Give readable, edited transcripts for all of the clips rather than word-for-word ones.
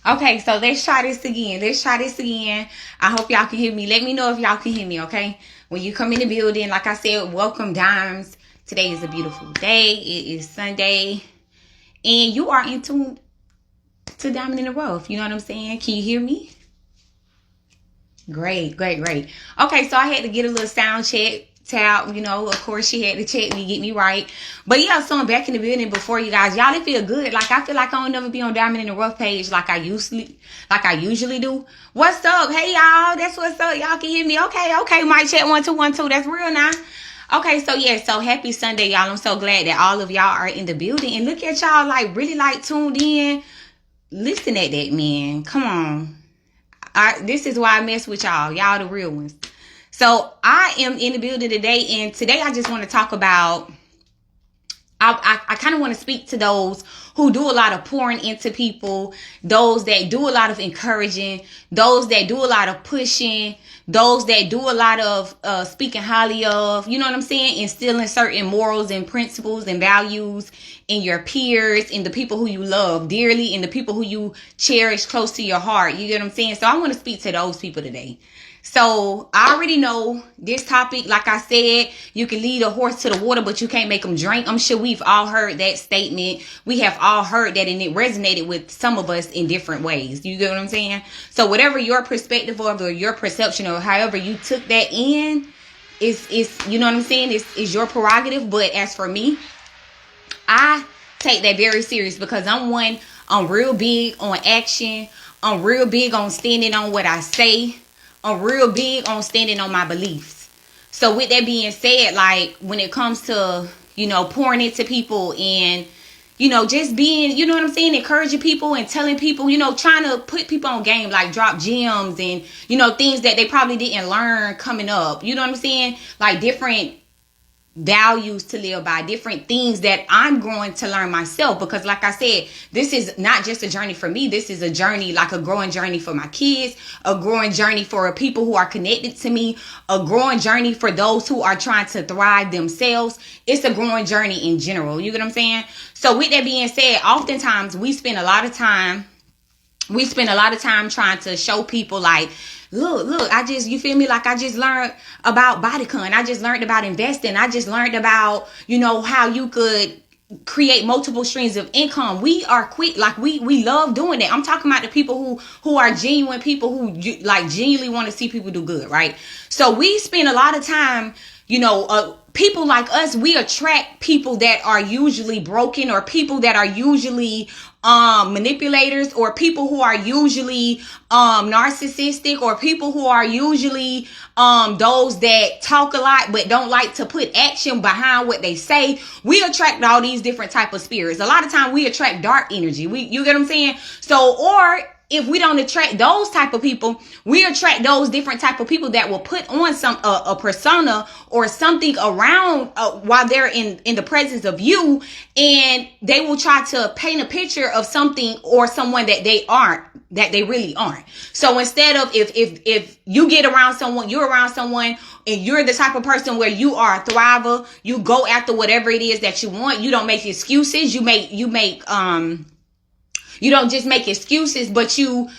Okay, so let's try this again. I hope y'all can hear me. Let me know if y'all can hear me, okay? When you come in the building, like I said, welcome Dimes. Today is a beautiful day. It is Sunday. And you are in tune to Diamond in the Rough. You know what I'm saying? Can you hear me? Great. Okay, so I had to get a little sound check. Tab, of course she had to check me, get me right. But yeah, so I'm back in the building before you guys. Y'all, it feel good. Like I feel like I don't never be on Diamond in the Rough page like I usually do. What's up? Hey y'all, that's what's up. Y'all can hear me. Okay. Mic check 1 2 1 2. That's real now. Okay, so yeah, so happy Sunday, y'all. I'm so glad that all of y'all are in the building. And look at y'all really tuned in. Listen at that, man. Come on. This is why I mess with y'all. Y'all the real ones. So I am in the building today, and today I just want to talk about, I kind of want to speak to those who do a lot of pouring into people, those that do a lot of encouraging, those that do a lot of pushing, those that do a lot of speaking highly of, you know what I'm saying, instilling certain morals and principles and values in your peers, in the people who you love dearly, in the people who you cherish close to your heart. You get what I'm saying? So I want to speak to those people today. So I already know this topic. Like I said, you can lead a horse to the water, but you can't make them drink. I'm sure we've all heard that statement. We have all heard that, and it resonated with some of us in different ways. You get what I'm saying? So whatever your perspective of, or your perception, or however you took that in, is you know what I'm saying? Is your prerogative. But as for me, I take that very serious because I'm real big on action. I'm real big on standing on what I say. I'm real big on standing on my beliefs. So with that being said, like when it comes to, pouring into people and, just being, you know what I'm saying, encouraging people and telling people, trying to put people on game, like drop gems and, things that they probably didn't learn coming up. You know what I'm saying? Like different values to live by, different things that I'm growing to learn myself. Because like I said, this is not just a journey for me. This is a journey, like a growing journey for my kids, a growing journey for people who are connected to me, a growing journey for those who are trying to thrive themselves. It's a growing journey in general. You get what I'm saying? So with that being said, oftentimes we spend a lot of time trying to show people like, look, you feel me? Like I just learned about bodycon. I just learned about investing. I just learned about, how you could create multiple streams of income. We are quick. Like we love doing that. I'm talking about the people who are genuine people who like genuinely want to see people do good. Right. So we spend a lot of time, people like us, we attract people that are usually broken, or people that are usually manipulators, or people who are usually narcissistic, or people who are usually those that talk a lot but don't like to put action behind what they say. We attract all these different type of spirits. A lot of time we attract dark energy. You get what I'm saying? So, or if we don't attract those type of people, we attract those different type of people that will put on a persona or something around while they're in the presence of you, and they will try to paint a picture of something or someone that they aren't, that they really aren't. So instead of if you get around someone, you're around someone and you're the type of person where you are a thriver, you go after whatever it is that you want. You don't make excuses. You don't just make excuses, but you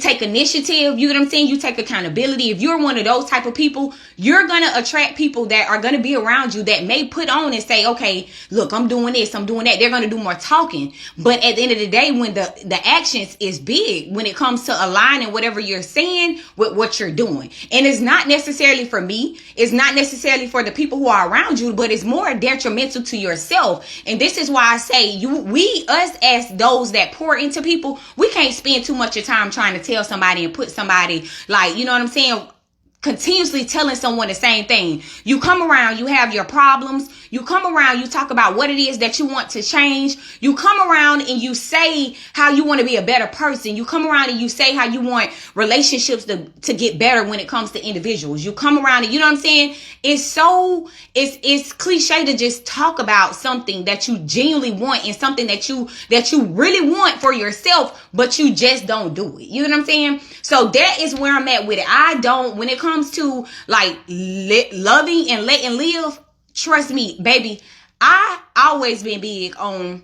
take initiative. You know what I'm saying? You take accountability. If you're one of those type of people, you're going to attract people that are going to be around you that may put on and say, okay, look, I'm doing this, I'm doing that. They're going to do more talking. But at the end of the day, when the actions is big, when it comes to aligning whatever you're saying with what you're doing. And it's not necessarily for me. It's not necessarily for the people who are around you, but it's more detrimental to yourself. And this is why I say us as those that pour into people, we can't spend too much of time trying to tell somebody and put somebody, like, you know what I'm saying, continuously telling someone the same thing. You come around, you have your problems. You come around, you talk about what it is that you want to change. You come around and you say how you want to be a better person. You come around and you say how you want relationships to get better when it comes to individuals. You come around and, you know what I'm saying? It's cliche to just talk about something that you genuinely want and something that you really want for yourself, but you just don't do it. You know what I'm saying? So that is where I'm at with it. When it comes to like loving and letting live, trust me, baby, I always been big on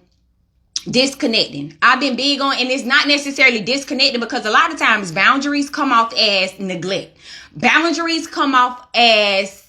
disconnecting. I've been big on, and it's not necessarily disconnecting, because a lot of times boundaries come off as neglect. Boundaries come off as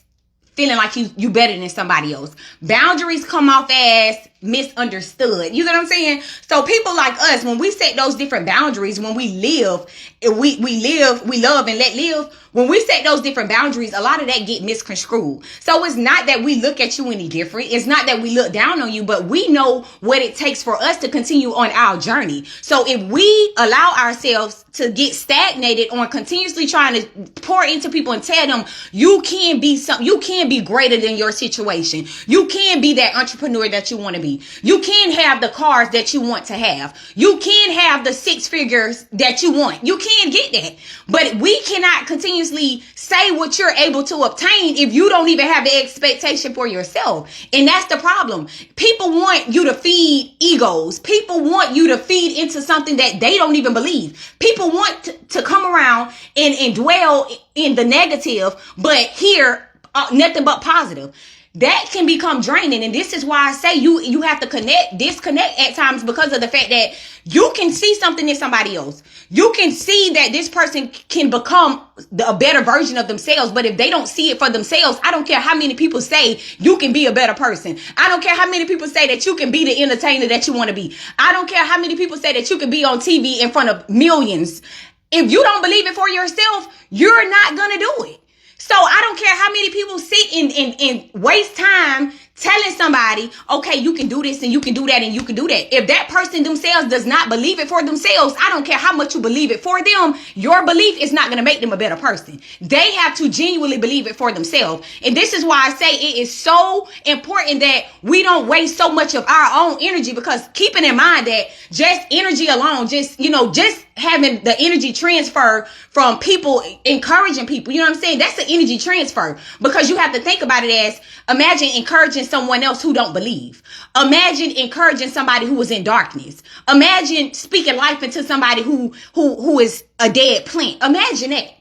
feeling like you better than somebody else. Boundaries come off as misunderstood. You know what I'm saying? So people like us, when we set those different boundaries, when we live, we love and let live. When we set those different boundaries, a lot of that get misconstrued. So it's not that we look at you any different. It's not that we look down on you, but we know what it takes for us to continue on our journey. So if we allow ourselves to get stagnated on continuously trying to pour into people and tell them you can be something, you can be greater than your situation, you can be that entrepreneur that you want to be, you can have the cars that you want to have, you can have the 6 figures that you want, you can get that. But we cannot continuously say what you're able to obtain if you don't even have the expectation for yourself. And that's the problem. People want you to feed egos. People want you to feed into something that they don't even believe. People want to come around and dwell in the negative, but hear nothing but positive. That can become draining. And this is why I say you have to disconnect at times, because of the fact that you can see something in somebody else. You can see that this person can become a better version of themselves. But if they don't see it for themselves, I don't care how many people say you can be a better person. I don't care how many people say that you can be the entertainer that you want to be. I don't care how many people say that you can be on TV in front of millions. If you don't believe it for yourself, you're not going to do it. So I don't care how many people sit and waste time telling somebody, okay, you can do this and you can do that and you can do that. If that person themselves does not believe it for themselves, I don't care how much you believe it for them, your belief is not going to make them a better person. They have to genuinely believe it for themselves. And this is why I say it is so important that we don't waste so much of our own energy, because keeping in mind that just energy alone, just having the energy transfer from people, encouraging people, you know what I'm saying? That's the energy transfer, because you have to think about it as, imagine encouraging someone else who don't believe. Imagine encouraging somebody who is in darkness. Imagine speaking life into somebody who is a dead plant. Imagine that.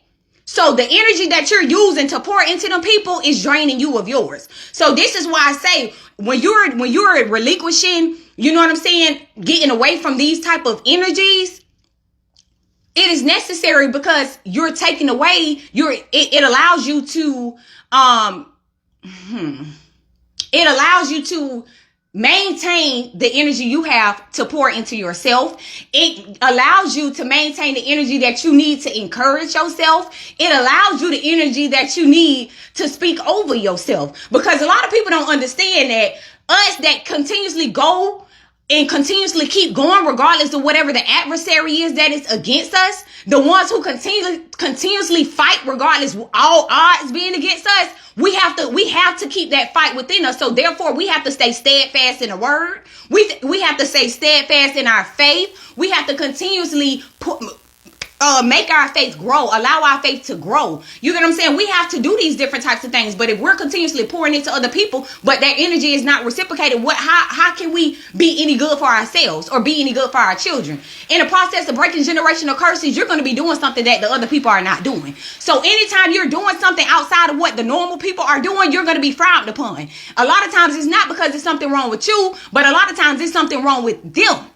So the energy that you're using to pour into them people is draining you of yours. So this is why I say, when you're relinquishing, you know what I'm saying, getting away from these type of energies, it is necessary, because you're taking away it allows you to it allows you to maintain the energy you have to pour into yourself. It allows you to maintain the energy that you need to encourage yourself. It allows you the energy that you need to speak over yourself, because a lot of people don't understand that us that continuously go and continuously keep going regardless of whatever the adversary is that is against us, the ones who continuously fight regardless of all odds being against us, we have to keep that fight within us. So therefore we have to stay steadfast in the word. We have to stay steadfast in our faith. We have to continuously make our faith grow, allow our faith to grow. You get what I'm saying? We have to do these different types of things. But if we're continuously pouring into other people, but that energy is not reciprocated, how can we be any good for ourselves or be any good for our children? In the process of breaking generational curses, you're going to be doing something that the other people are not doing. So anytime you're doing something outside of what the normal people are doing, you're going to be frowned upon. A lot of times it's not because there's something wrong with you, but a lot of times there's something wrong with them.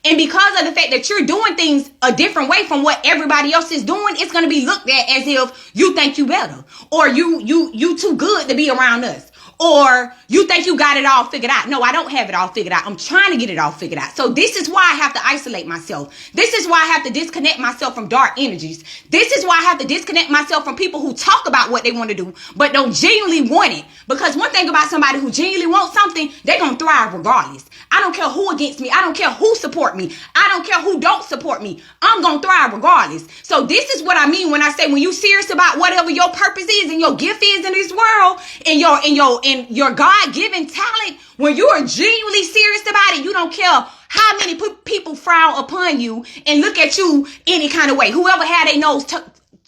And because of the fact that you're doing things a different way from what everybody else is doing, it's going to be looked at as if you think you better, or you too good to be around us, or you think you got it all figured out. No, I don't have it all figured out. I'm trying to get it all figured out. So this is why I have to isolate myself. This is why I have to disconnect myself from dark energies. This is why I have to disconnect myself from people who talk about what they want to do, but don't genuinely want it. Because one thing about somebody who genuinely wants something, they're going to thrive regardless. I don't care who against me. I don't care who support me. I don't care who don't support me. I'm going to thrive regardless. So this is what I mean when I say, when you're serious about whatever your purpose is and your gift is in this world, and your God-given talent, when you are genuinely serious about it, you don't care how many people frown upon you and look at you any kind of way. Whoever had their nose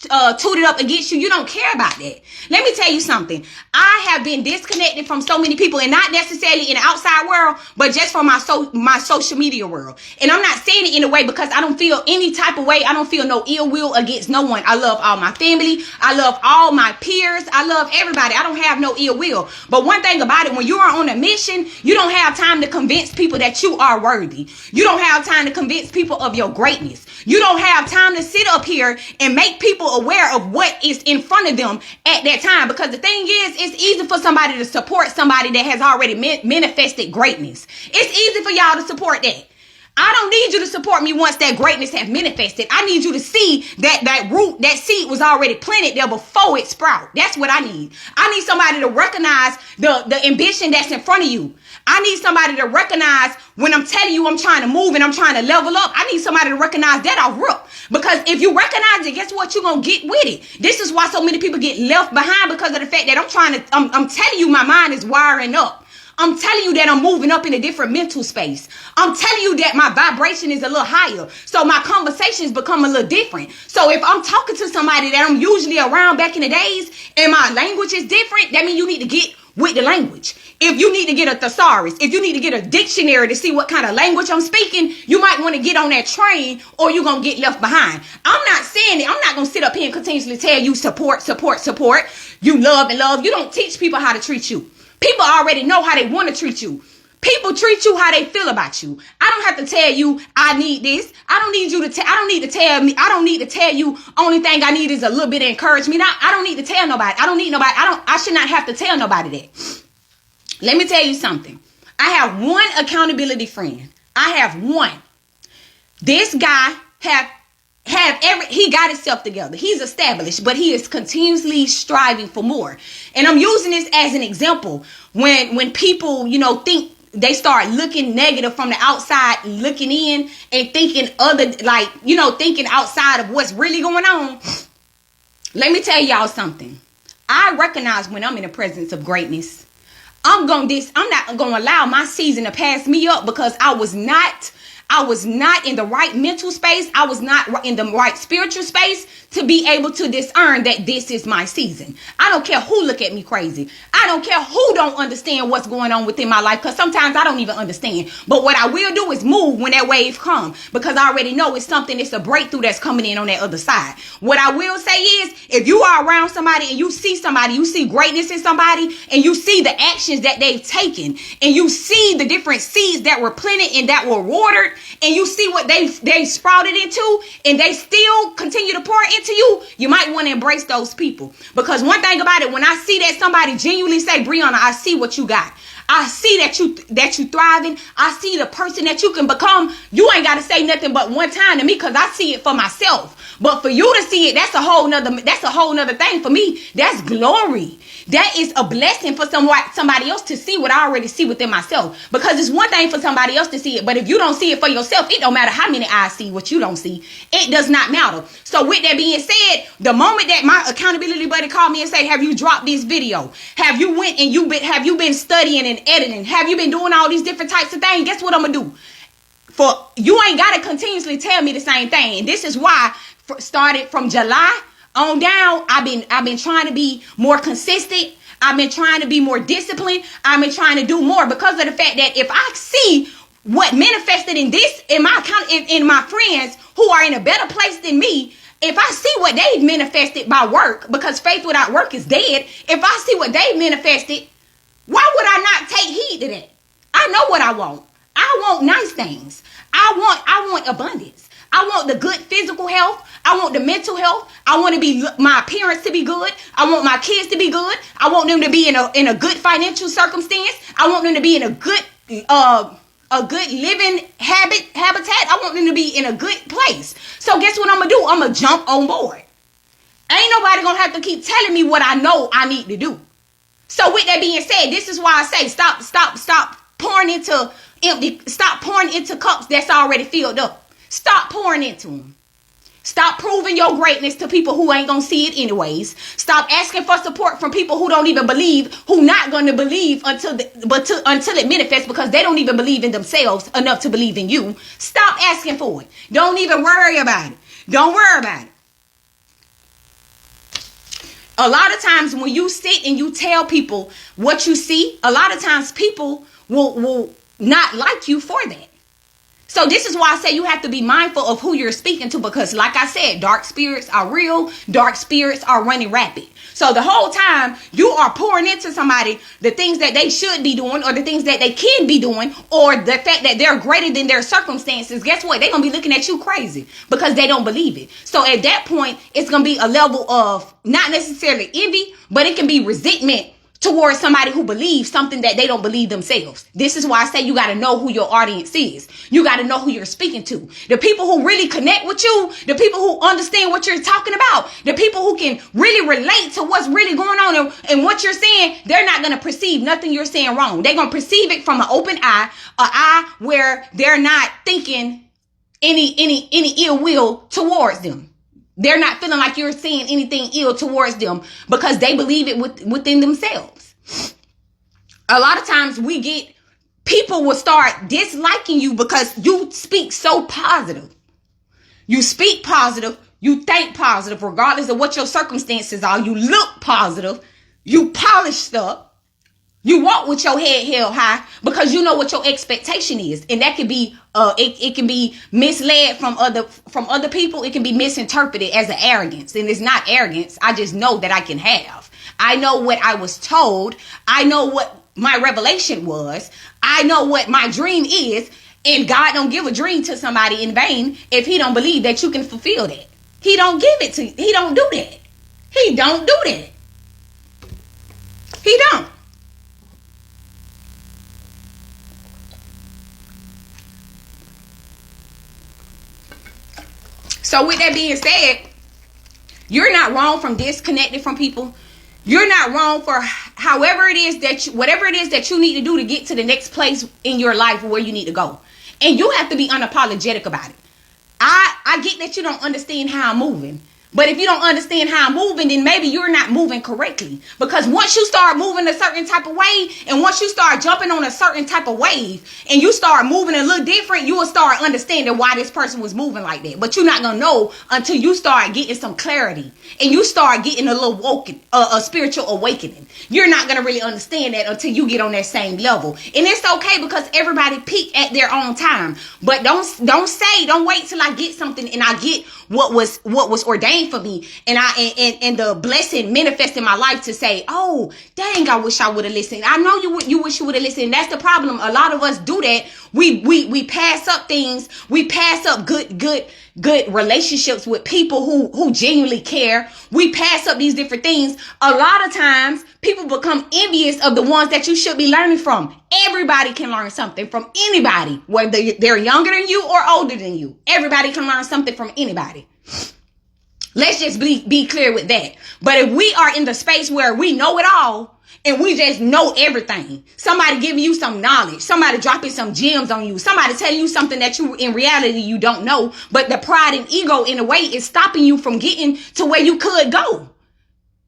tooted up against you. You don't care about that. Let me tell you something. I have been disconnected from so many people, and not necessarily in the outside world, but just from my social media world. And I'm not saying it in a way because I don't feel any type of way. I don't feel no ill will against no one. I love all my family. I love all my peers. I love everybody. I don't have no ill will. But one thing about it, when you are on a mission, you don't have time to convince people that you are worthy. You don't have time to convince people of your greatness. You don't have time to sit up here and make people aware of what is in front of them at that time. Because the thing is, it's easy for somebody to support somebody that has already manifested greatness. It's easy for y'all to support that. I don't need you to support me once that greatness has manifested. I need you to see that root, that seed was already planted there before it sprout. That's what I need. I need somebody to recognize the ambition that's in front of you. I need somebody to recognize when I'm telling you I'm trying to move and I'm trying to level up. I need somebody to recognize that off rip. Because if you recognize it, guess what? You're going to get with it. This is why so many people get left behind, because of the fact that I'm telling you my mind is wiring up. I'm telling you that I'm moving up in a different mental space. I'm telling you that my vibration is a little higher. So my conversations become a little different. So if I'm talking to somebody that I'm usually around back in the days and my language is different, that means you need to get with the language. If you need to get a thesaurus, if you need to get a dictionary to see what kind of language I'm speaking, you might want to get on that train or you're going to get left behind. I'm not saying it. I'm not going to sit up here and continuously tell you support. You love and love. You don't teach people how to treat you. People already know how they want to treat you. People treat you how they feel about you. I don't have to tell you I need this. I don't need you to I don't need to tell me. I don't need to tell you only thing I need is a little bit of encouragement. I don't need to tell nobody. I don't need nobody. I should not have to tell nobody that. Let me tell you something. I have one accountability friend. I have one. This guy he got himself together. He's established, but he is continuously striving for more. And I'm using this as an example. When people, think they start looking negative from the outside, looking in and thinking thinking outside of what's really going on. Let me tell y'all something. I recognize when I'm in the presence of greatness. I'm not going to allow my season to pass me up because I was not in the right mental space. I was not in the right spiritual space to be able to discern that this is my season. I don't care who look at me crazy. I don't care who don't understand what's going on within my life, because sometimes I don't even understand. But what I will do is move when that wave comes, because I already know it's a breakthrough that's coming in on that other side. What I will say is, if you are around somebody and you see greatness in somebody, and you see the actions that they've taken, and you see the different seeds that were planted and that were watered, and you see what they sprouted into, and they still continue to pour into you, you might want to embrace those people. Because one thing about it, when I see that somebody genuinely say, Brianna, I see what you got. I see that you thriving. I see the person that you can become. You ain't got to say nothing but one time to me, because I see it for myself. But for you to see it, that's a whole nother thing for me. That's glory. That is a blessing for somebody else to see what I already see within myself. Because it's one thing for somebody else to see it, but if you don't see it for yourself, it don't matter how many eyes see what you don't see. It does not matter. So with that being said, the moment that my accountability buddy called me and say, have you dropped this video? Have you went and have you been studying and editing? Have you been doing all these different types of things? Guess what I'm gonna do? For you ain't gotta continuously tell me the same thing. And this is why, started from July on down, I've been trying to be more consistent. I've been trying to be more disciplined. I've been trying to do more, because of the fact that if I see what manifested in my friends who are in a better place than me, if I see what they manifested by work, because faith without work is dead. If I see what they manifested, why would I not take heed to that? I know what I want. I want nice things. I want abundance. I want the good physical health. I want the mental health. I want my appearance to be good. I want my kids to be good. I want them to be in a good financial circumstance. I want them to be in a good living habitat. I want them to be in a good place. So guess what I'm gonna do? I'm gonna jump on board. Ain't nobody gonna have to keep telling me what I know I need to do. So with that being said, this is why I say stop pouring into empty. Stop pouring into cups that's already filled up. Stop pouring into them. Stop proving your greatness to people who ain't gonna see it anyways. Stop asking for support from people who don't even believe, who not gonna believe until it manifests, because they don't even believe in themselves enough to believe in you. Stop asking for it. Don't even worry about it. Don't worry about it. A lot of times when you sit and you tell people what you see, a lot of times people will not like you for that. So this is why I say you have to be mindful of who you're speaking to, because like I said, dark spirits are real. Dark spirits are running rapid. So the whole time you are pouring into somebody the things that they should be doing, or the things that they can be doing, or the fact that they're greater than their circumstances, guess what? They're going to be looking at you crazy because they don't believe it. So at that point, it's going to be a level of not necessarily envy, but it can be resentment towards somebody who believes something that they don't believe themselves. This is why I say you got to know who your audience is. You got to know who you're speaking to. The people who really connect with you, the people who understand what you're talking about, the people who can really relate to what's really going on and what you're saying, they're not going to perceive nothing you're saying wrong. They're going to perceive it from an open eye, an eye where they're not thinking any ill will towards them. They're not feeling like you're saying anything ill towards them because they believe it within themselves. A lot of times people will start disliking you because you speak so positive. You speak positive. You think positive regardless of what your circumstances are. You look positive. You polished up. You walk with your head held high because you know what your expectation is. And that can be it can be misled from other people. It can be misinterpreted as an arrogance. And it's not arrogance. I just know that I can have. I know what I was told. I know what my revelation was. I know what my dream is. And God don't give a dream to somebody in vain if he don't believe that you can fulfill that. He don't give it to you. He don't do that. He don't do that. He don't. So with that being said, you're not wrong from disconnecting from people. You're not wrong for whatever it is that you need to do to get to the next place in your life where you need to go. And you have to be unapologetic about it. I get that you don't understand how I'm moving. But if you don't understand how I'm moving, then maybe you're not moving correctly. Because once you start moving a certain type of way, and once you start jumping on a certain type of wave, and you start moving a little different, you will start understanding why this person was moving like that. But you're not going to know until you start getting some clarity, and you start getting a little a spiritual awakening. You're not going to really understand that until you get on that same level. And it's okay because everybody peak at their own time. But don't wait till I get something and I get what was ordained for me, and the blessing manifest in my life to say, oh dang, I wish I would have listened. I know you wish you would have listened. That's the problem. A lot of us do that. We pass up things. We pass up good relationships with people who genuinely care. We pass up these different things. A lot of times people become envious of the ones that you should be learning from. Everybody can learn something from anybody, whether they're younger than you or older than you. Everybody can learn something from anybody. Let's just be clear with that. But if we are in the space where we know it all and we just know everything, somebody giving you some knowledge, somebody dropping some gems on you, somebody telling you something that you in reality you don't know, but the pride and ego in a way is stopping you from getting to where you could go.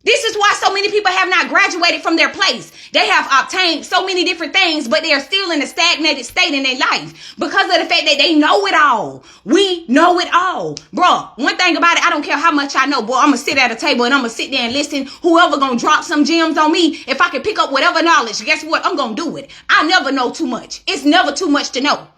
This is why so many people have not graduated from their place. They have obtained so many different things, but they are still in a stagnated state in their life because of the fact that they know it all. We know it all. Bro, one thing about it, I don't care how much I know, boy, I'm going to sit at a table and I'm going to sit there and listen. Whoever going to drop some gems on me, if I can pick up whatever knowledge, guess what? I'm going to do it. I never know too much. It's never too much to know.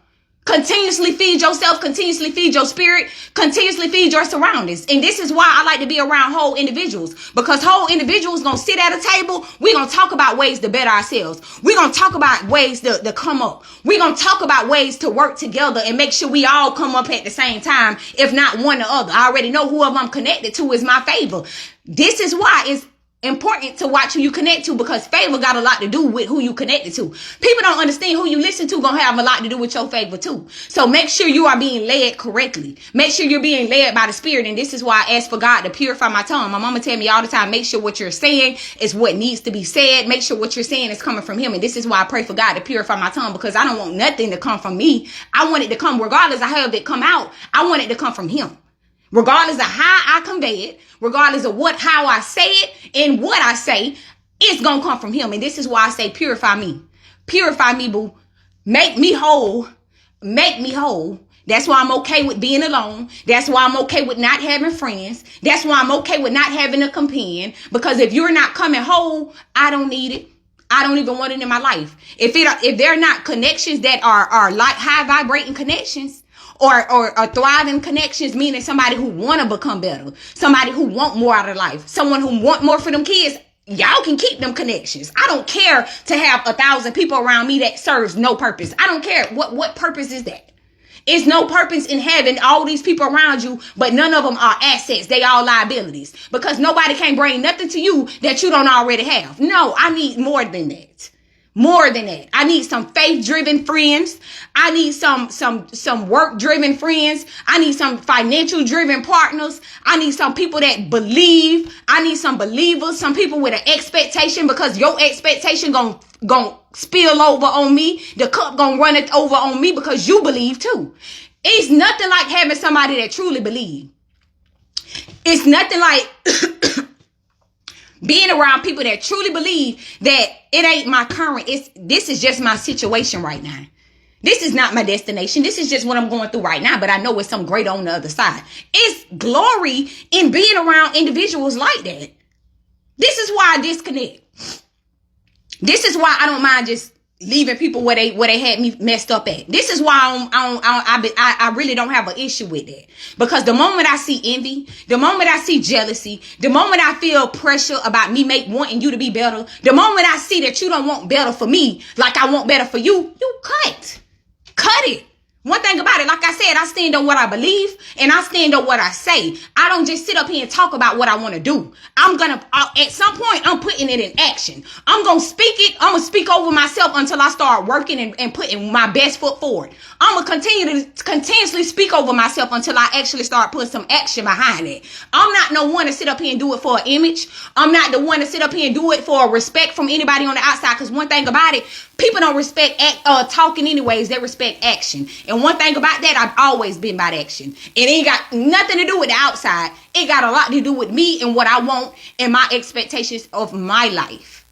Continuously feed yourself, continuously feed your spirit, continuously feed your surroundings. And this is why I like to be around whole individuals, because whole individuals going to sit at a table. We're going to talk about ways to better ourselves. We're going to talk about ways to come up. We're going to talk about ways to work together and make sure we all come up at the same time, if not one or other. I already know whoever I'm connected to is my favor. This is why it's important to watch who you connect to, because favor got a lot to do with who you connected to. People don't understand who you listen to gonna have a lot to do with your favor too. So make sure you are being led correctly. Make sure you're being led by the Spirit. And this is why I ask for God to purify my tongue. My mama tell me all the time, make sure what you're saying is what needs to be said. Make sure what you're saying is coming from Him. And this is why I pray for God to purify my tongue, because I don't want nothing to come from me. I want it to come, regardless of how it come out, I want it to come from Him. Regardless of how I convey it, regardless of how I say it and what I say, it's going to come from Him. And this is why I say, purify me. Purify me, boo. Make me whole. Make me whole. That's why I'm okay with being alone. That's why I'm okay with not having friends. That's why I'm okay with not having a companion. Because if you're not coming whole, I don't need it. I don't even want it in my life. If they're not connections that are like high vibrating connections or thriving connections, meaning somebody who want to become better, somebody who want more out of life, someone who want more for them kids, y'all can keep them connections. I don't care to have 1,000 people around me that serves no purpose. I don't care. What purpose is that? It's no purpose in having all these people around you, but none of them are assets. They all liabilities, because nobody can bring nothing to you that you don't already have. No, I need more than that. More than that. I need some faith-driven friends. I need some work-driven friends. I need some financial-driven partners. I need some people that believe. I need some believers, some people with an expectation, because your expectation gon' spill over on me. The cup gonna run it over on me because you believe too. It's nothing like having somebody that truly believes. It's nothing like being around people that truly believe that it ain't my current. This is just my situation right now. This is not my destination. This is just what I'm going through right now. But I know it's some great on the other side. It's glory in being around individuals like that. This is why I disconnect. This is why I don't mind just leaving people where they had me messed up at. This is why I really don't have an issue with that. Because the moment I see envy, the moment I see jealousy, the moment I feel pressure about me wanting you to be better, the moment I see that you don't want better for me like I want better for you, you cut it. One thing about it, like I said, I stand on what I believe and I stand on what I say. I don't just sit up here and talk about what I want to do. At some point, I'm putting it in action. I'm going to speak it. I'm going to speak over myself until I start working and putting my best foot forward. I'm going to continue to continuously speak over myself until I actually start putting some action behind it. I'm not no one to sit up here and do it for an image. I'm not the one to sit up here and do it for respect from anybody on the outside. Because one thing about it, people don't respect talking anyways. They respect action. And one thing about that, I've always been about action. It ain't got nothing to do with the outside. It got a lot to do with me and what I want and my expectations of my life.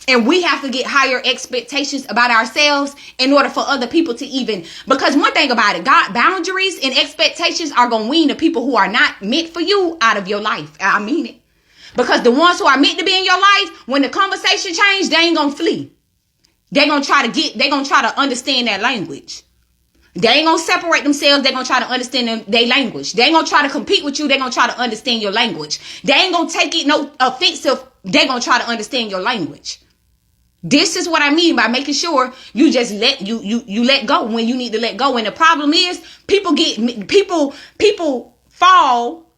And we have to get higher expectations about ourselves in order for other people to even, because one thing about it, God, boundaries and expectations are going to wean the people who are not meant for you out of your life. I mean it. Because the ones who are meant to be in your life, when the conversation change, they ain't going to flee. They're going to try to understand that language. They ain't going to separate themselves. They're going to try to understand their language. They ain't going to try to compete with you. They're going to try to understand your language. They ain't going to take it no offensive. They're going to try to understand your language. This is what I mean by making sure you just you let go when you need to let go. And the problem is people fall.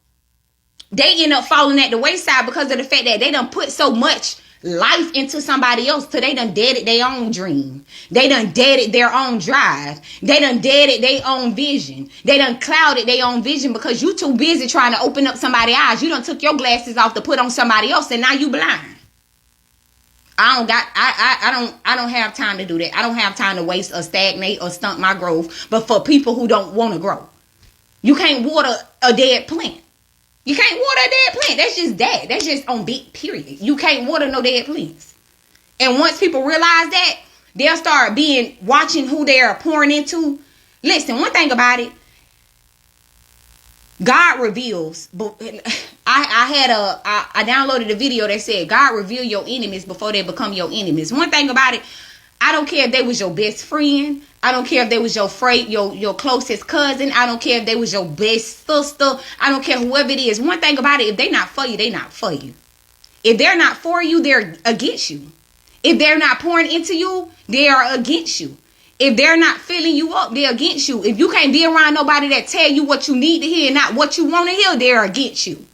They end up falling at the wayside because of the fact that they done put so much life into somebody else till they done deaded their own dream. They done deaded their own drive. They done deaded their own vision. They done clouded their own vision because you too busy trying to open up somebody's eyes. You done took your glasses off to put on somebody else and now you blind. I don't have time to do that. I don't have time to waste or stagnate or stunt my growth. But for people who don't want to grow, you can't water a dead plant. You can't water a dead plant. That's just that. That's just on big period. You can't water no dead plants. And once people realize that, they'll start watching who they're pouring into. Listen, one thing about it, God reveals. I downloaded a video that said God reveal your enemies before they become your enemies. One thing about it, I don't care if they was your best friend. I don't care if they was your closest cousin. I don't care if they was your best sister. I don't care whoever it is. One thing about it, if they not for you, they not for you. If they're not for you, they're against you. If they're not pouring into you, they are against you. If they're not filling you up, they're against you. If you can't be around nobody that tell you what you need to hear and not what you want to hear, they're against you.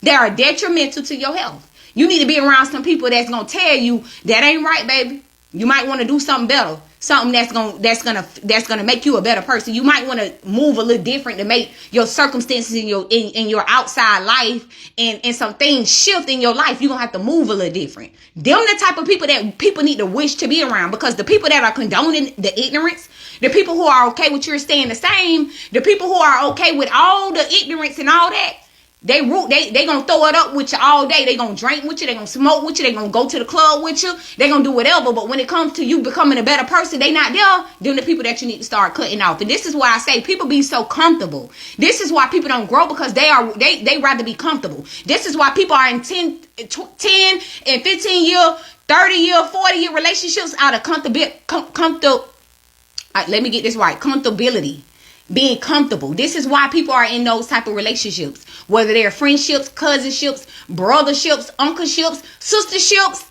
They are detrimental to your health. You need to be around some people that's going to tell you that ain't right, baby. You might want to do something better. Something that's gonna make you a better person. You might want to move a little different to make your circumstances in your outside life and some things shift in your life. You're gonna have to move a little different. Them the type of people that people need to wish to be around, because the people that are condoning the ignorance, the people who are okay with you staying the same, the people who are okay with all the ignorance and all that, They gonna throw it up with you all day. They gonna drink with you. They gonna smoke with you. They gonna go to the club with you. They gonna do whatever. But when it comes to you becoming a better person, they not there. Them the people that you need to start cutting off. And this is why I say people be so comfortable. This is why people don't grow, because they rather be comfortable. This is why people are in 10 and 15 year, 30 year, 40 year relationships out of let me get this right. Comfortability. Being comfortable. This is why people are in those type of relationships, whether they're friendships, cousinships, brotherships, uncleships, sisterships,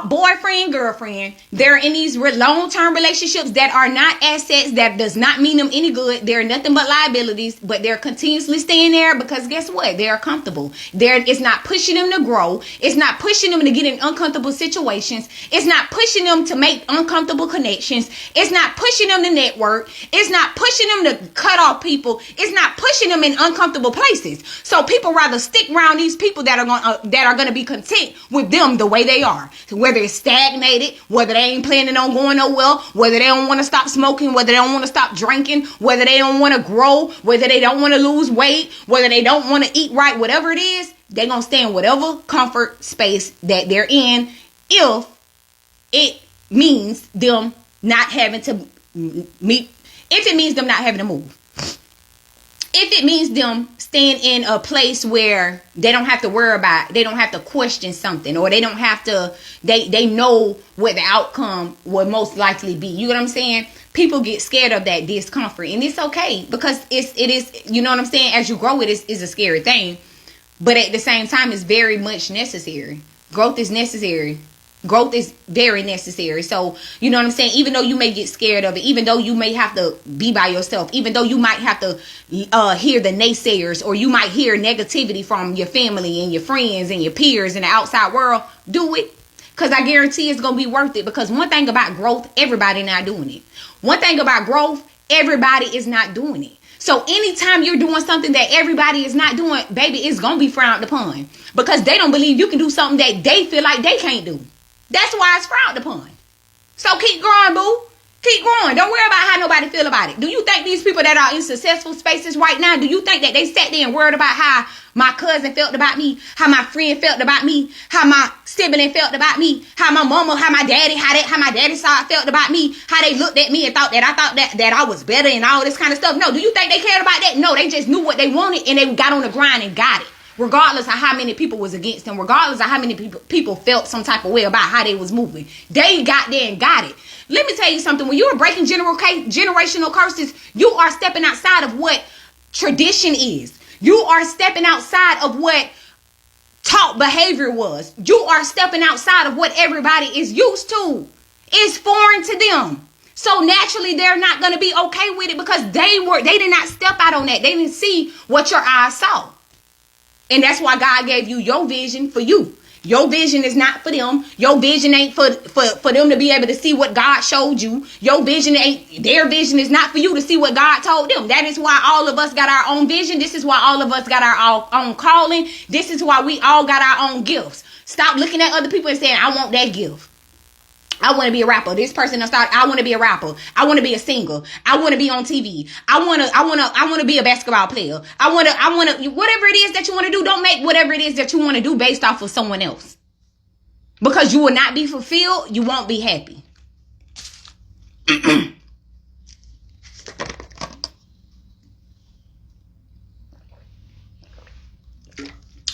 boyfriend, girlfriend. They're in these long-term relationships that are not assets, that does not mean them any good. They're nothing but liabilities, but they're continuously staying there because guess what? They're comfortable. It's not pushing them to grow. It's not pushing them to get in uncomfortable situations. It's not pushing them to make uncomfortable connections. It's not pushing them to network. It's not pushing them to cut off people. It's not pushing them in uncomfortable places. So people rather stick around these people that are going to be content with them the way they are, whether it's stagnated, whether they ain't planning on going nowhere, whether they don't want to stop smoking, whether they don't want to stop drinking, whether they don't want to grow, whether they don't want to lose weight, whether they don't want to eat right, whatever it is, they're going to stay in whatever comfort space that they're in if it means them not having to meet, if it means them not having to move. If it means them staying in a place where they don't have to worry about, they don't have to question something, or they don't have to, they know what the outcome will most likely be. You know what I'm saying? People get scared of that discomfort, and it's okay, because it is, you know what I'm saying? As you grow, it is a scary thing, but at the same time, it's very much necessary. Growth is necessary. Growth is very necessary. So, you know what I'm saying? Even though you may get scared of it, even though you may have to be by yourself, even though you might have to hear the naysayers, or you might hear negativity from your family and your friends and your peers in the outside world, do it. Because I guarantee it's going to be worth it. Because one thing about growth, everybody not doing it. One thing about growth, everybody is not doing it. So anytime you're doing something that everybody is not doing, baby, it's going to be frowned upon. Because they don't believe you can do something that they feel like they can't do. That's why it's frowned upon. So keep growing, boo. Keep growing. Don't worry about how nobody feel about it. Do you think these people that are in successful spaces right now, do you think that they sat there and worried about how my cousin felt about me, how my friend felt about me, how my sibling felt about me, how my mama, how my daddy, how my daddy side felt about me, how they looked at me and thought that I was better and all this kind of stuff? No, do you think they cared about that? No, they just knew what they wanted and they got on the grind and got it. Regardless of how many people was against them, regardless of how many people felt some type of way about how they was moving, they got there and got it. Let me tell you something. When you are breaking generational curses, you are stepping outside of what tradition is. You are stepping outside of what taught behavior was. You are stepping outside of what everybody is used to. It's foreign to them. So naturally, they're not going to be okay with it, because they did not step out on that. They didn't see what your eyes saw. And that's why God gave you your vision for you. Your vision is not for them. Your vision ain't for them to be able to see what God showed you. Your vision their vision is not for you to see what God told them. That is why all of us got our own vision. This is why all of us got our own calling. This is why we all got our own gifts. Stop looking at other people and saying, I want that gift. I want to be a rapper. This person I want to be a rapper. I want to be a singer. I want to be on TV. I want to be a basketball player. I want to, whatever it is that you want to do, don't make whatever it is that you want to do based off of someone else. Because you will not be fulfilled. You won't be happy.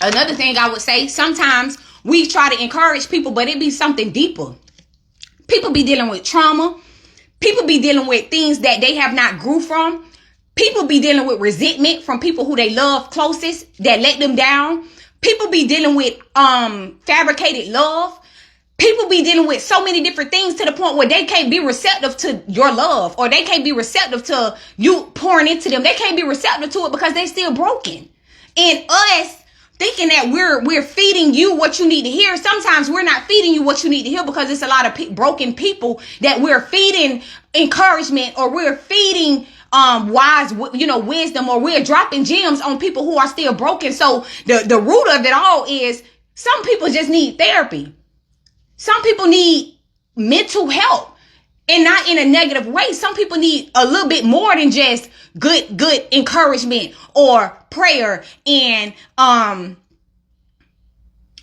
Another thing I would say, sometimes we try to encourage people, but it be something deeper. People be dealing with trauma. People be dealing with things that they have not grew from. People be dealing with resentment from people who they love closest that let them down. People be dealing with fabricated love. People be dealing with so many different things to the point where they can't be receptive to your love, or they can't be receptive to you pouring into them. They can't be receptive to it because they still broken. And us thinking that we're feeding you what you need to hear. Sometimes we're not feeding you what you need to hear, because it's a lot of broken people that we're feeding encouragement, or we're feeding wisdom, or we're dropping gems on people who are still broken. So the root of it all is some people just need therapy. Some people need mental help. And not in a negative way. Some people need a little bit more than just good encouragement or prayer and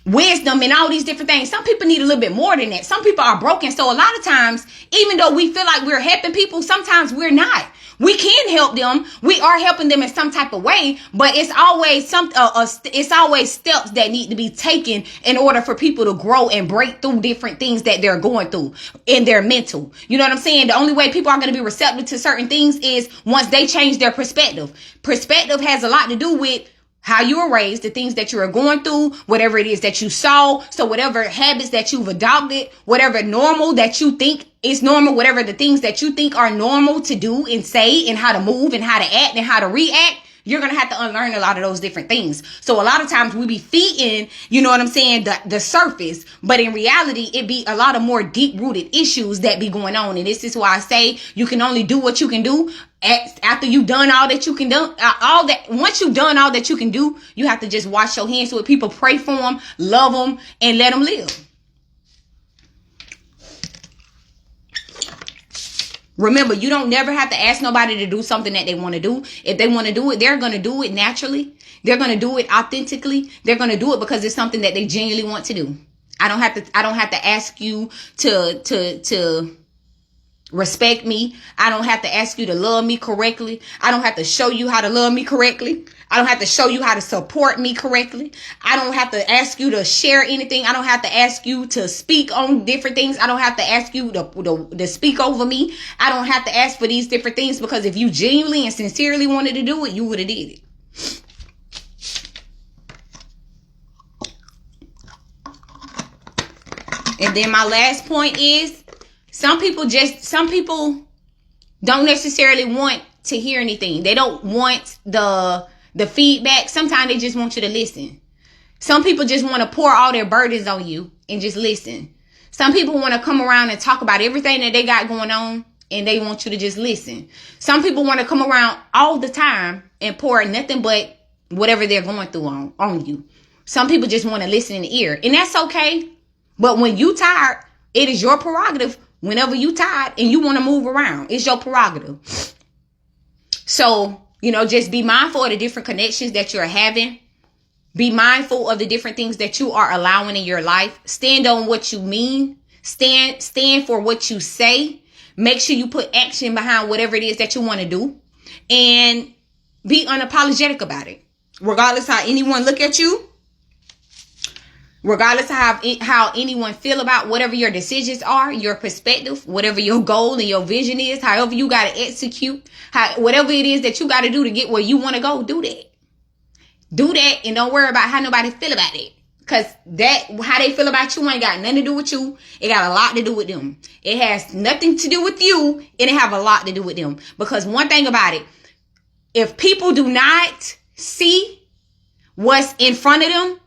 wisdom and all these different things. Some people need a little bit more than that. Some people are broken. So a lot of times, even though we feel like we're helping people, sometimes we're not. We can help them. We are helping them in some type of way, but it's always it's always steps that need to be taken in order for people to grow and break through different things that they're going through in their mental. You know what I'm saying? The only way people are going to be receptive to certain things is once they change their perspective. Perspective has a lot to do with how you were raised, the things that you are going through, whatever it is that you saw. So whatever habits that you've adopted, whatever normal that you think is normal, whatever the things that you think are normal to do and say and how to move and how to act and how to react, you're going to have to unlearn a lot of those different things. So a lot of times we be feeding, you know what I'm saying, the surface, but in reality, it be a lot of more deep rooted issues that be going on. And this is why I say you can only do what you can do after you've done all that you can do. Once you've done all that you can do, you have to just wash your hands with people, pray for them, love them, and let them live. Remember, you don't never have to ask nobody to do something that they want to do. If they want to do it, they're going to do it naturally. They're going to do it authentically. They're going to do it because it's something that they genuinely want to do. I don't have to ask you to respect me. I don't have to ask you to love me correctly. I don't have to show you how to love me correctly. I don't have to show you how to support me correctly. I don't have to ask you to share anything. I don't have to ask you to speak on different things. I don't have to ask you to speak over me. I don't have to ask for these different things, because if you genuinely and sincerely wanted to do it, you would have did it. And then my last point is, some people don't necessarily want to hear anything. They don't want the feedback. Sometimes they just want you to listen. Some people just want to pour all their burdens on you and just listen. Some people want to come around and talk about everything that they got going on, and they want you to just listen. Some people want to come around all the time and pour nothing but whatever they're going through on you. Some people just want to listen in the ear, and that's okay. But when you tired, it is your prerogative. Whenever you tired and you want to move around, it's your prerogative. So, just be mindful of the different connections that you're having. Be mindful of the different things that you are allowing in your life. Stand on what you mean. Stand for what you say. Make sure you put action behind whatever it is that you want to do. And be unapologetic about it. Regardless how anyone look at you. Regardless of how anyone feel about whatever your decisions are, your perspective, whatever your goal and your vision is, however you got to execute, whatever it is that you got to do to get where you want to go, do that. Do that, and don't worry about how nobody feel about it. Because how they feel about you ain't got nothing to do with you. It got a lot to do with them. It has nothing to do with you, and it have a lot to do with them. Because one thing about it, if people do not see what's in front of them,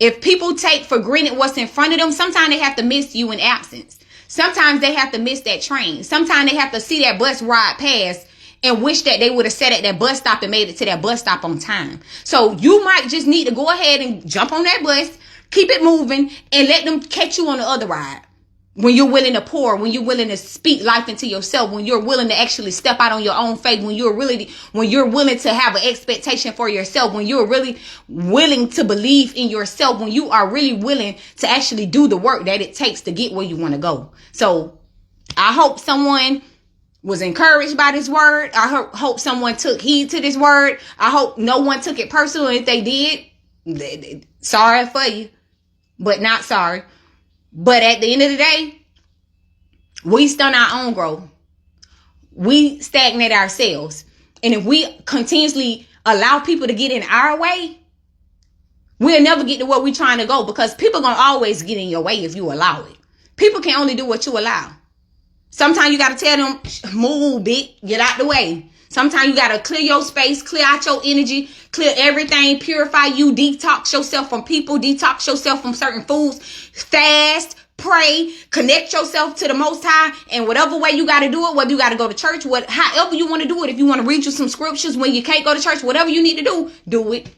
if people take for granted what's in front of them, sometimes they have to miss you in absence. Sometimes they have to miss that train. Sometimes they have to see that bus ride past and wish that they would have sat at that bus stop and made it to that bus stop on time. So you might just need to go ahead and jump on that bus, keep it moving, and let them catch you on the other ride. When you're willing to pour, when you're willing to speak life into yourself, when you're willing to actually step out on your own faith, when you're willing to have an expectation for yourself, when you're really willing to believe in yourself, when you are really willing to actually do the work that it takes to get where you want to go. So I hope someone was encouraged by this word. I hope someone took heed to this word. I hope no one took it personal. If they did, sorry for you, but not sorry. But at the end of the day, we stunt our own growth. We stagnate ourselves. And if we continuously allow people to get in our way, we'll never get to where we're trying to go, because people going to always get in your way if you allow it. People can only do what you allow. Sometimes you got to tell them, move, bitch, get out the way. Sometimes you got to clear your space, clear out your energy, clear everything, purify you, detox yourself from people, detox yourself from certain foods, fast, pray, connect yourself to the Most High, and whatever way you got to do it, whether you got to go to church, however you want to do it, if you want to read you some scriptures when you can't go to church, whatever you need to do it.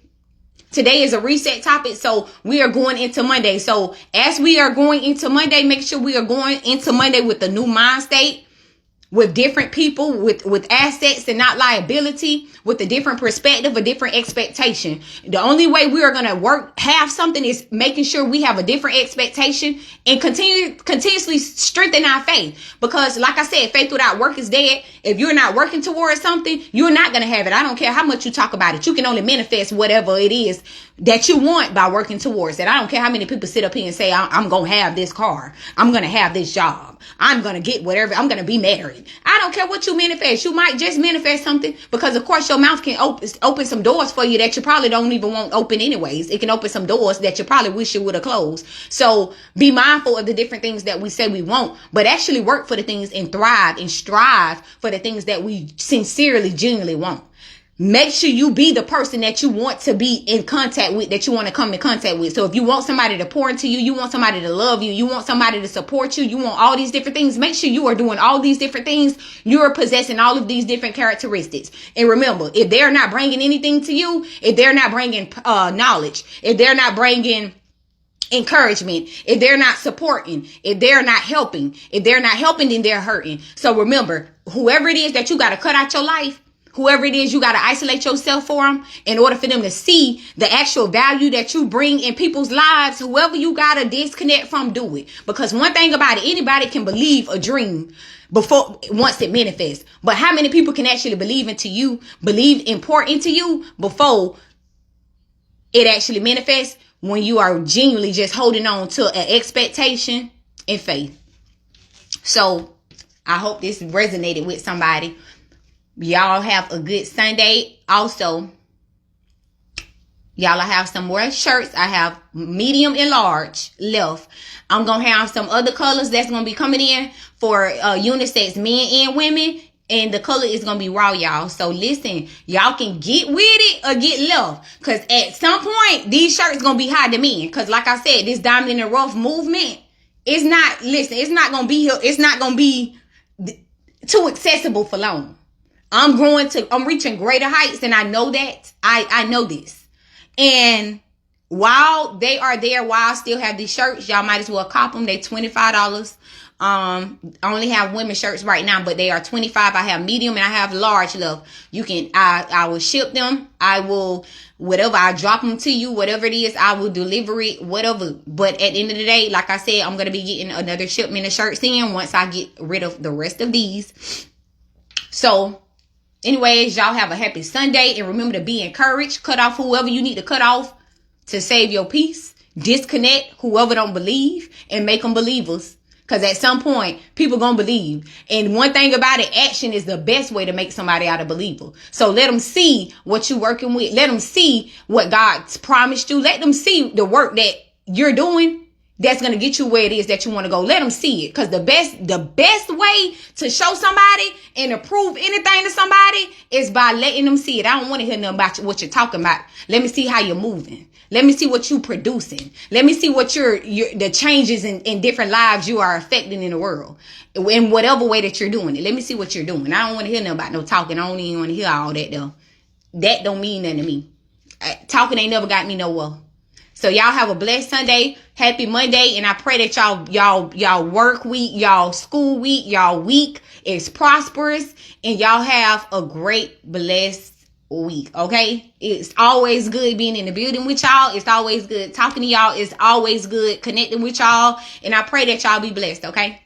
Today is a reset topic, so we are going into Monday. So as we are going into Monday, make sure we are going into Monday with a new mind state, with different people, with assets and not liability, with a different perspective, a different expectation. The only way we are going to have something is making sure we have a different expectation and continuously strengthen our faith. Because like I said, faith without work is dead. If you're not working towards something, you're not going to have it. I don't care how much you talk about it. You can only manifest whatever it is that you want by working towards it. I don't care how many people sit up here and say, I'm going to have this car. I'm going to have this job. I'm going to get whatever. I'm going to be married. I don't care what you manifest. You might just manifest something because, of course, your mouth can open some doors for you that you probably don't even want open anyways. It can open some doors that you probably wish you would have closed. So be mindful of the different things that we say we want, but actually work for the things and thrive and strive for the things that we sincerely, genuinely want. Make sure you be the person that you want to be in contact with, that you want to come in contact with. So if you want somebody to pour into you, you want somebody to love you, you want somebody to support you, you want all these different things, make sure you are doing all these different things. You're possessing all of these different characteristics. And remember, if they're not bringing anything to you, if they're not bringing knowledge, if they're not bringing encouragement, if they're not supporting, if they're not helping, then they're hurting. So remember, whoever it is that you got to cut out your life, whoever it is, you got to isolate yourself for them in order for them to see the actual value that you bring in people's lives. Whoever you got to disconnect from, do it. Because one thing about it, anybody can believe a dream once it manifests. But how many people can actually believe and pour into you before it actually manifests? When you are genuinely just holding on to an expectation and faith. So I hope this resonated with somebody. Y'all have a good Sunday. Also, y'all, I have some more shirts. I have medium and large left. I'm going to have some other colors that's going to be coming in for unisex men and women. And the color is going to be raw, y'all. So listen, y'all can get with it or get left. Because at some point, these shirts going to be high demand. Because like I said, this diamond in the rough movement is not, listen, it's not going to be here. It's not going to be too accessible for long. I'm reaching greater heights, and I know that. I know this. And while they are there, while I still have these shirts, y'all might as well cop them. They're $25. I only have women's shirts right now, but they are $25. I have medium and I have large left. You can, I will ship them. I will, whatever, I drop them to you, whatever it is, I will deliver it, whatever. But at the end of the day, like I said, I'm going to be getting another shipment of shirts in once I get rid of the rest of these. So anyways, y'all have a happy Sunday, and remember to be encouraged. Cut off whoever you need to cut off to save your peace. Disconnect whoever don't believe and make them believers. Because at some point, people going to believe. And one thing about it, action is the best way to make somebody out a believer. So let them see what you're working with. Let them see what God's promised you. Let them see the work that you're doing that's going to get you where it is that you want to go. Let them see it. Because the best way to show somebody and to prove anything to somebody is by letting them see it. I don't want to hear nothing about what you're talking about. Let me see how you're moving. Let me see what you're producing. Let me see what the changes in different lives you are affecting in the world. In whatever way that you're doing it. Let me see what you're doing. I don't want to hear nothing about no talking. I don't even want to hear all that though. That don't mean nothing to me. Talking ain't never got me nowhere. So y'all have a blessed Sunday. Happy Monday. And I pray that y'all work week, y'all school week, y'all week is prosperous. And y'all have a great, blessed week. Okay? It's always good being in the building with y'all. It's always good talking to y'all. It's always good connecting with y'all. And I pray that y'all be blessed. Okay?